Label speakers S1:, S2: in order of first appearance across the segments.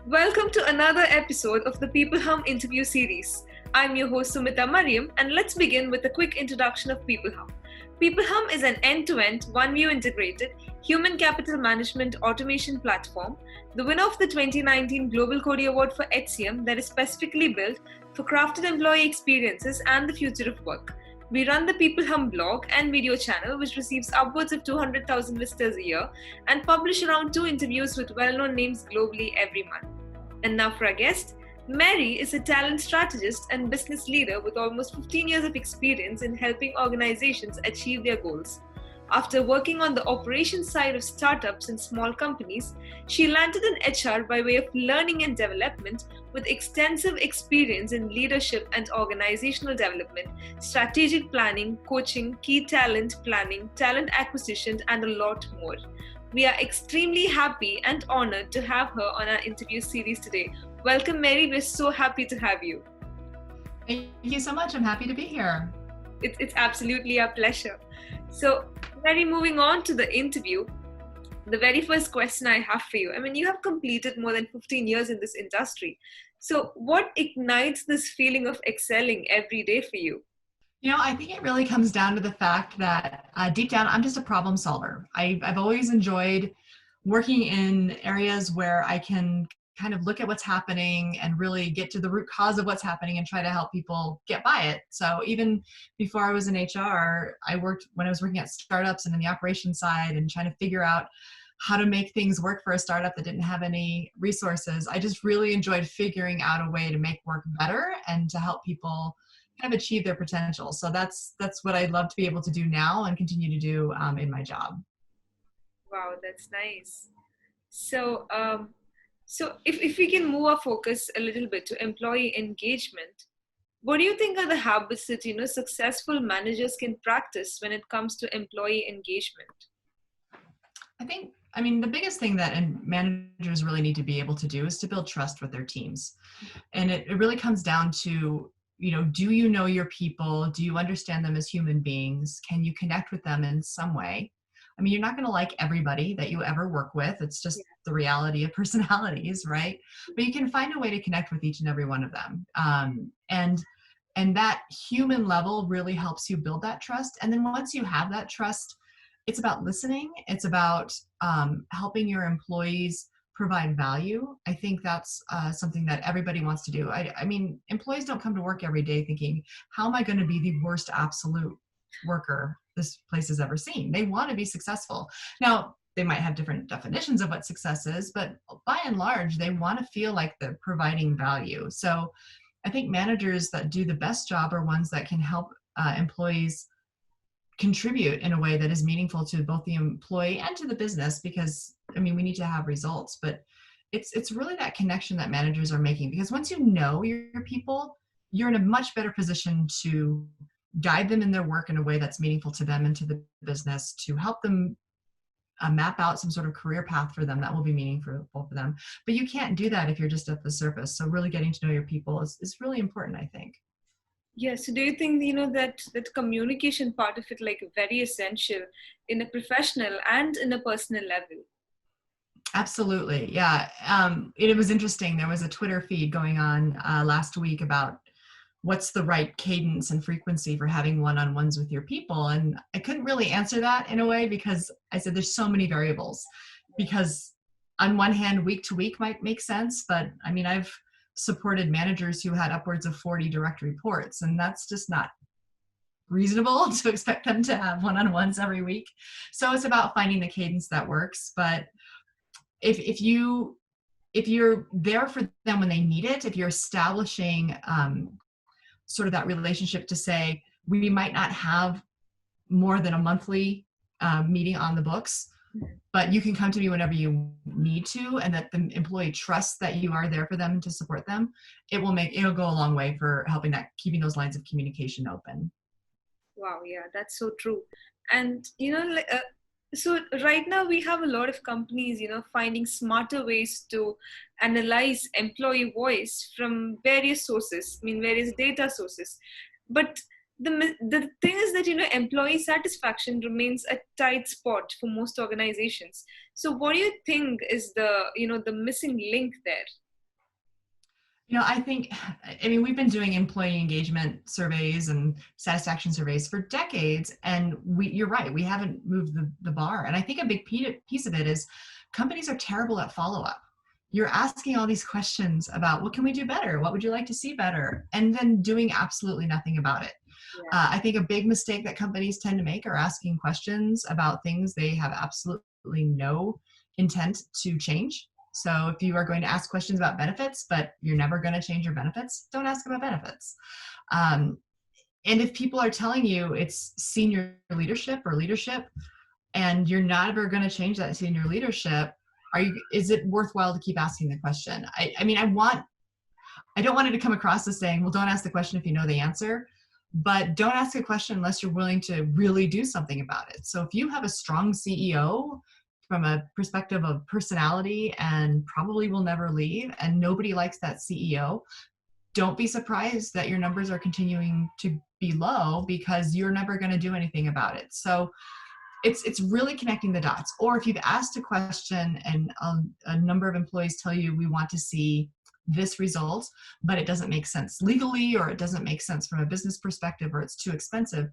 S1: Welcome to another episode of the peopleHum interview series. I'm your host Sumita Mariam, and let's begin with a quick introduction of peopleHum. peopleHum is an end-to-end, one-view integrated human capital management automation platform, the winner of the 2019 Global Cody Award for HCM that is specifically built for crafted employee experiences and the future of work. We run the peopleHum blog and video channel, which receives upwards of 200,000 visitors a year, and publish around 2 interviews with well-known names globally every month. And now for our guest, Mary is a talent strategist and business leader with almost 15 years of experience in helping organizations achieve their goals. After working on the operations side of startups and small companies, she landed in HR by way of learning and development with extensive experience in leadership and organizational development, strategic planning, coaching, key talent planning, talent acquisition, and a lot more. We are extremely happy and honored to have her on our interview series today. Welcome, Mary. We're so happy to have you.
S2: Thank you so much. I'm happy to be here.
S1: It's absolutely our pleasure. So, Mary, moving on to the interview, the very first question I have for you, you have completed more than 15 years in this industry. So what ignites this feeling of excelling every day for you?
S2: I think it really comes down to the fact that deep down, I'm just a problem solver. I've always enjoyed working in areas where I can kind of look at what's happening and really get to the root cause of what's happening and try to help people get by it. So even before I was in HR, when I was working at startups and in the operations side and trying to figure out how to make things work for a startup that didn't have any resources. I just really enjoyed figuring out a way to make work better and to help people kind of achieve their potential. So that's what I'd love to be able to do now and continue to do in my job.
S1: Wow, that's nice. So if we can move our focus a little bit to employee engagement, what do you think are the habits that successful managers can practice when it comes to employee engagement?
S2: I mean, the biggest thing that managers really need to be able to do is to build trust with their teams. And it really comes down to, do you know your people? Do you understand them as human beings? Can you connect with them in some way? I mean, you're not going to like everybody that you ever work with. It's just the reality of personalities, right? But you can find a way to connect with each and every one of them. And that human level really helps you build that trust. And then once you have that trust, it's about listening. It's about helping your employees provide value. I think that's something that everybody wants to do. I mean, employees don't come to work every day thinking, how am I going to be the worst absolute worker this place has ever seen? They want to be successful. Now, they might have different definitions of what success is, but by and large, they want to feel like they're providing value. So I think managers that do the best job are ones that can help employees contribute in a way that is meaningful to both the employee and to the business, because we need to have results, but it's really that connection that managers are making, because once you know your people, you're in a much better position to guide them in their work in a way that's meaningful to them and to the business, to help them map out some sort of career path for them that will be meaningful for them. But you can't do that if you're just at the surface. So really getting to know your people is really important, I think.
S1: Yeah. So do you think, that communication part of it, very essential in a professional and in a personal level?
S2: Absolutely. Yeah. It was interesting. There was a Twitter feed going on last week about what's the right cadence and frequency for having one-on-ones with your people. And I couldn't really answer that in a way, because I said there's so many variables. Because on one hand, week to week might make sense, but I've supported managers who had upwards of 40 direct reports, and that's just not reasonable to expect them to have one-on-ones every week. So it's about finding the cadence that works. But if you're there for them when they need it, if you're establishing sort of that relationship to say, we might not have more than a monthly meeting on the books, but you can come to me whenever you need to, and that the employee trusts that you are there for them to support them, it'll go a long way for helping keeping those lines of communication open.
S1: Wow. Yeah, that's so true. And, so right now we have a lot of companies, finding smarter ways to analyze employee voice from various sources, various data sources. But the thing is that, employee satisfaction remains a tight spot for most organizations. So what do you think is the missing link there?
S2: I think, we've been doing employee engagement surveys and satisfaction surveys for decades, and you're right, we haven't moved the bar. And I think a big piece of it is companies are terrible at follow-up. You're asking all these questions about what can we do better? What would you like to see better? And then doing absolutely nothing about it.
S1: Yeah.
S2: I think a big mistake that companies tend to make are asking questions about things they have absolutely no intent to change. So if you are going to ask questions about benefits, but you're never going to change your benefits, don't ask about benefits. Um, and if people are telling you it's senior leadership or leadership, and you're not ever going to change that senior leadership, is it worthwhile to keep asking the question? I don't want it to come across as saying, well, don't ask the question if you know the answer, but don't ask a question unless you're willing to really do something about it. So if you have a strong CEO from a perspective of personality and probably will never leave, and nobody likes that CEO, don't be surprised that your numbers are continuing to be low because you're never going to do anything about it. So it's really connecting the dots. Or if you've asked a question and a number of employees tell you we want to see this result, but it doesn't make sense legally, or it doesn't make sense from a business perspective, or it's too expensive,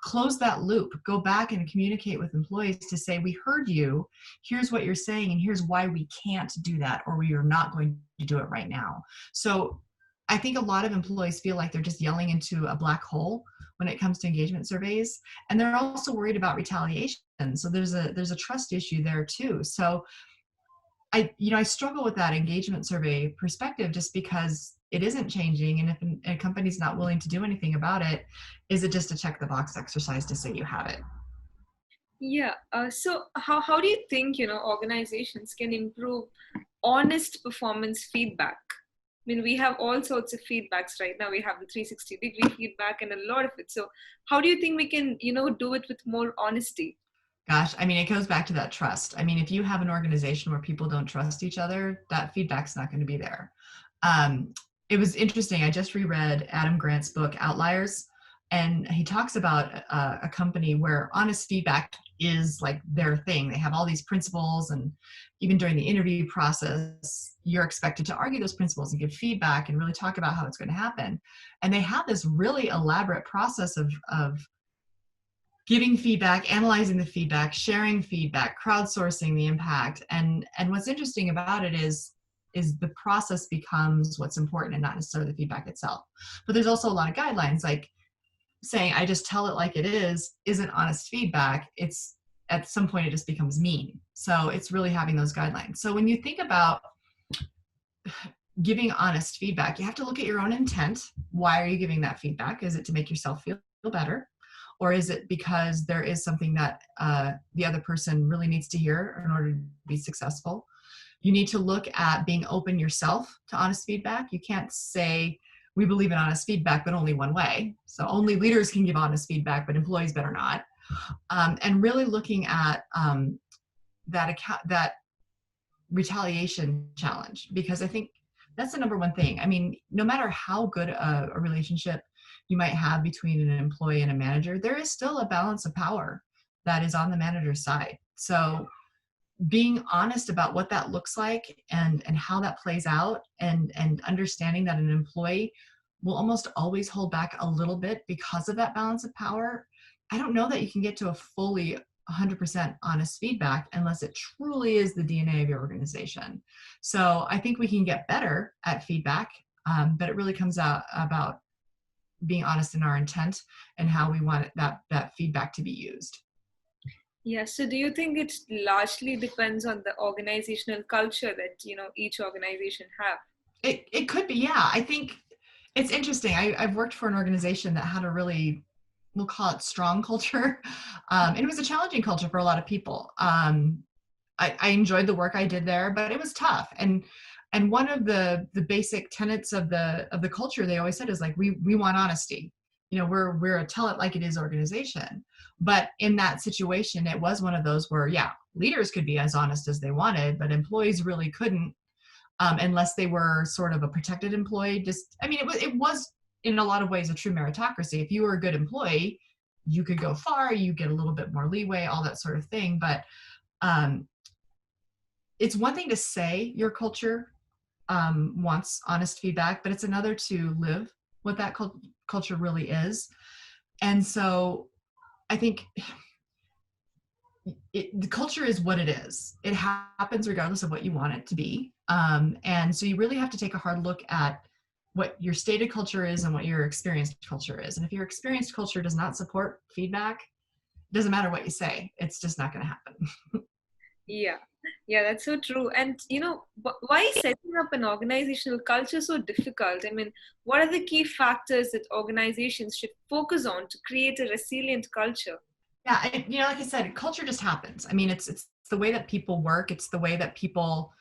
S2: close that loop. Go back and communicate with employees to say, we heard you, here's what you're saying, and here's why we can't do that, or we are not going to do it right now. So I think a lot of employees feel like they're just yelling into a black hole when it comes to engagement surveys, and they're also worried about retaliation. So there's a trust issue there too. So I struggle with that engagement survey perspective, just because it isn't changing, and if a company's not willing to do anything about it, is it just a check the box exercise to say you have it?
S1: Yeah. So how do you think, organizations can improve honest performance feedback? I mean, we have all sorts of feedbacks right now. We have the 360-degree feedback and a lot of it. So how do you think we can, do it with more honesty?
S2: Gosh, it goes back to that trust. If you have an organization where people don't trust each other, that feedback's not going to be there. Um, it was interesting. I just reread Adam Grant's book, Outliers, and he talks about a company where honest feedback is like their thing. They have all these principles, and even during the interview process, you're expected to argue those principles and give feedback and really talk about how it's going to happen. And they have this really elaborate process of giving feedback, analyzing the feedback, sharing feedback, crowdsourcing the impact. And what's interesting about it is the process becomes what's important and not necessarily the feedback itself. But there's also a lot of guidelines, like saying, I just tell it like it isn't honest feedback. It's at some point it just becomes mean. So it's really having those guidelines. So when you think about giving honest feedback, you have to look at your own intent. Why are you giving that feedback? Is it to make yourself feel better? Or is it because there is something that the other person really needs to hear in order to be successful? You need to look at being open yourself to honest feedback. You can't say, we believe in honest feedback, but only one way. So only leaders can give honest feedback, but employees better not. And really looking at that retaliation challenge, because I think that's the number one thing. No matter how good a relationship you might have between an employee and a manager, there is still a balance of power that is on the manager's side. So being honest about what that looks like and how that plays out, and understanding that an employee will almost always hold back a little bit because of that balance of power. I don't know that you can get to a fully 100% honest feedback unless it truly is the DNA of your organization. So I think we can get better at feedback, but it really comes out about being honest in our intent and how we want that feedback to be used.
S1: Yeah. So do you think it largely depends on the organizational culture that, each organization have?
S2: It could be, yeah. I think it's interesting. I've worked for an organization that had a really, we'll call it strong culture. And it was a challenging culture for a lot of people. I enjoyed the work I did there, but it was tough. And one of the basic tenets of the culture they always said is like, we want honesty. We're a tell it like it is organization. But in that situation, it was one of those where, yeah, leaders could be as honest as they wanted, but employees really couldn't, unless they were sort of a protected employee. It was in a lot of ways a true meritocracy. If you were a good employee, you could go far, you get a little bit more leeway, all that sort of thing. But it's one thing to say your culture wants honest feedback, but it's another to live what that culture really is. And so I think the culture is what it is. It happens regardless of what you want it to be. And so you really have to take a hard look at what your stated culture is and what your experienced culture is. And if your experienced culture does not support feedback, it doesn't matter what you say, it's just not going to happen.
S1: Yeah, yeah, that's so true. And why is setting up an organizational culture so difficult? I mean, what are the key factors that organizations should focus on to create a resilient culture?
S2: Yeah, like I said, culture just happens. I mean, it's the way that people work, it's the way that people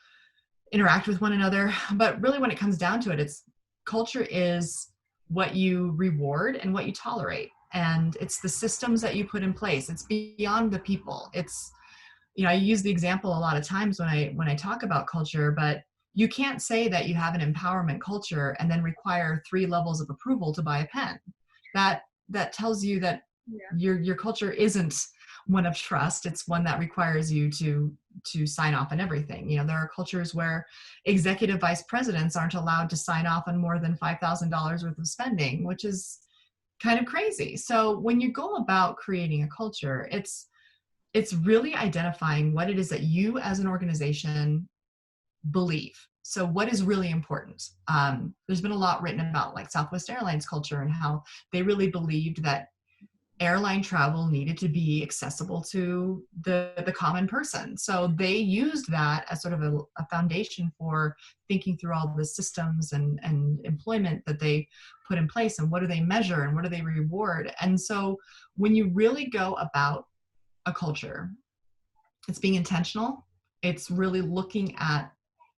S2: interact with one another. But really, when it comes down to it, it's culture is what you reward and what you tolerate, and it's the systems that you put in place. It's beyond the people. It's I use the example a lot of times when I talk about culture, but you can't say that you have an empowerment culture and then require 3 levels of approval to buy a pen. That tells you that
S1: Yeah.
S2: your culture isn't one of trust. It's one that requires you to sign off on everything. There are cultures where executive vice presidents aren't allowed to sign off on more than $5,000 worth of spending, which is kind of crazy. So when you go about creating a culture, it's really identifying what it is that you as an organization believe. So what is really important? There's been a lot written about like Southwest Airlines culture and how they really believed that airline travel needed to be accessible to the common person. So they used that as sort of a foundation for thinking through all the systems and employment that they put in place, and what do they measure and what do they reward. And so when you really go about a culture, it's being intentional. It's really looking at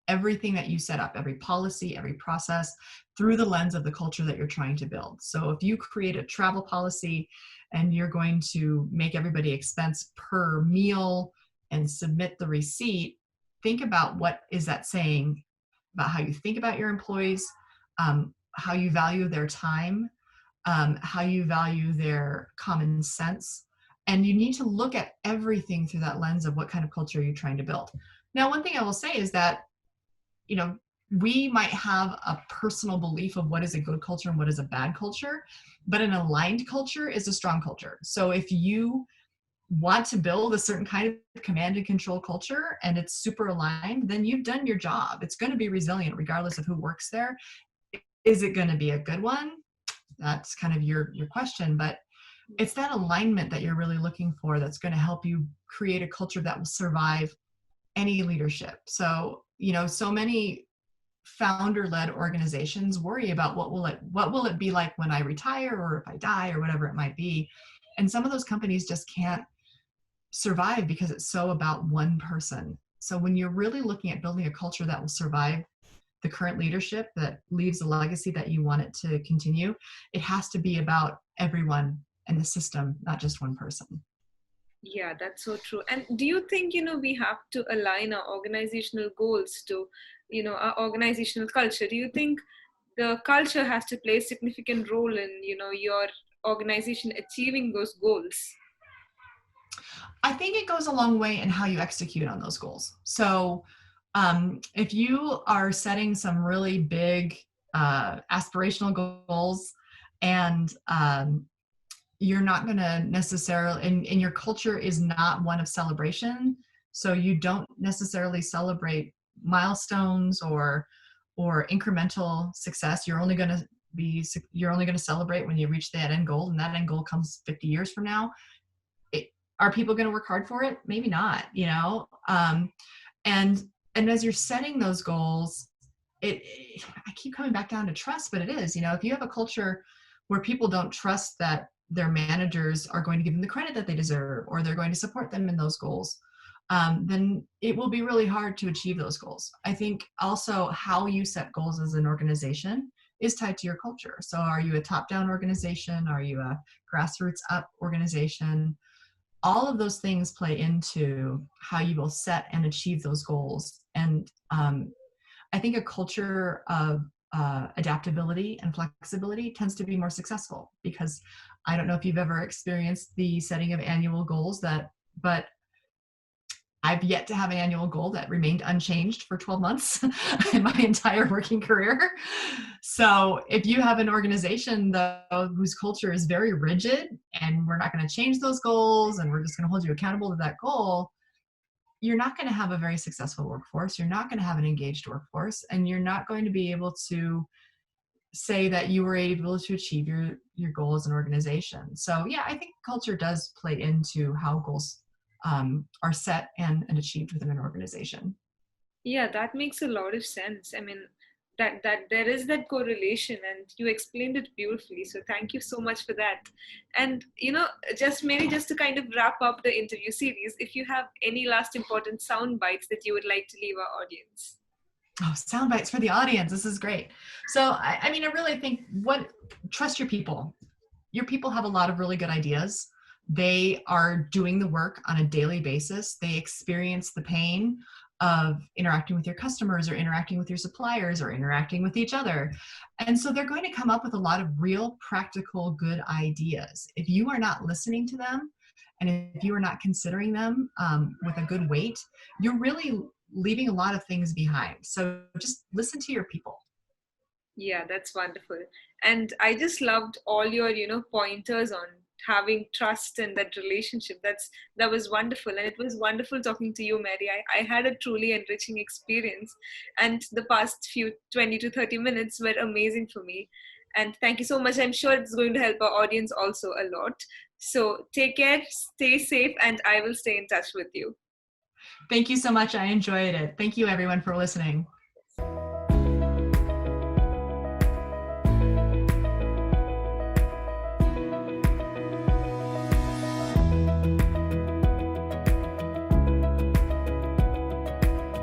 S2: everything that you set up, every policy, every process, through the lens of the culture that you're trying to build. So if you create a travel policy and you're going to make everybody expense per meal and submit the receipt, think about what is that saying about how you think about your employees, how you value their time, how you value their common sense. And you need to look at everything through that lens of what kind of culture you're trying to build. Now, one thing I will say is that we might have a personal belief of what is a good culture and what is a bad culture, but an aligned culture is a strong culture. So if you want to build a certain kind of command and control culture and it's super aligned, then you've done your job. It's going to be resilient regardless of who works there. Is it going to be a good one? That's kind of your question, but it's that alignment that you're really looking for that's going to help you create a culture that will survive any leadership. So so many founder-led organizations worry about what will it be like when I retire or if I die or whatever it might be. And some of those companies just can't survive because it's so about one person. So when you're really looking at building a culture that will survive the current leadership, that leaves a legacy that you want it to continue, it has to be about everyone and the system, not just one person.
S1: Yeah, that's so true. And do you think, we have to align our organizational goals to, our organizational culture? Do you think the culture has to play a significant role in, your organization achieving those goals?
S2: I think it goes a long way in how you execute on those goals. So if you are setting some really big aspirational goals and you're not going to necessarily, and your culture is not one of celebration, so you don't necessarily celebrate milestones or incremental success. You're only going to celebrate when you reach that end goal, and that end goal comes 50 years from now. Are people going to work hard for it? Maybe not, and as you're setting those goals, I keep coming back down to trust, but it is, if you have a culture where people don't trust that their managers are going to give them the credit that they deserve, or they're going to support them in those goals, then it will be really hard to achieve those goals. I think also how you set goals as an organization is tied to your culture. So are you a top-down organization? Are you a grassroots up organization? All of those things play into how you will set and achieve those goals. And I think a culture of adaptability and flexibility tends to be more successful, because I don't know if you've ever experienced the setting of annual goals but I've yet to have an annual goal that remained unchanged for 12 months in my entire working career. So if you have an organization though whose culture is very rigid and we're not going to change those goals and we're just going to hold you accountable to that goal, you're not going to have a very successful workforce. You're not going to have an engaged workforce, and you're not going to be able to say that you were able to achieve your goal as an organization. So yeah, I think culture does play into how goals are set and achieved within an organization.
S1: Yeah, that makes a lot of sense. I mean, that there is that correlation, and you explained it beautifully. So thank you so much for that. And just maybe just to kind of wrap up the interview series, if you have any last important sound bites that you would like to leave our audience.
S2: Oh, sound bites for the audience. This is great. So I mean, I really think trust your people. Your people have a lot of really good ideas. They are doing the work on a daily basis. They experience the pain of interacting with your customers or interacting with your suppliers or interacting with each other. And so they're going to come up with a lot of real practical good ideas. If you are not listening to them and if you are not considering them with a good weight, you're really leaving a lot of things behind. So just listen to your people.
S1: Yeah, that's wonderful. And I just loved all your, pointers on having trust and that relationship. That was wonderful. And it was wonderful talking to you, Mary. I had a truly enriching experience. And the past few 20 to 30 minutes were amazing for me. And thank you so much. I'm sure it's going to help our audience also a lot. So take care, stay safe, and I will stay in touch with you.
S2: Thank you so much. I enjoyed it. Thank you, everyone, for listening.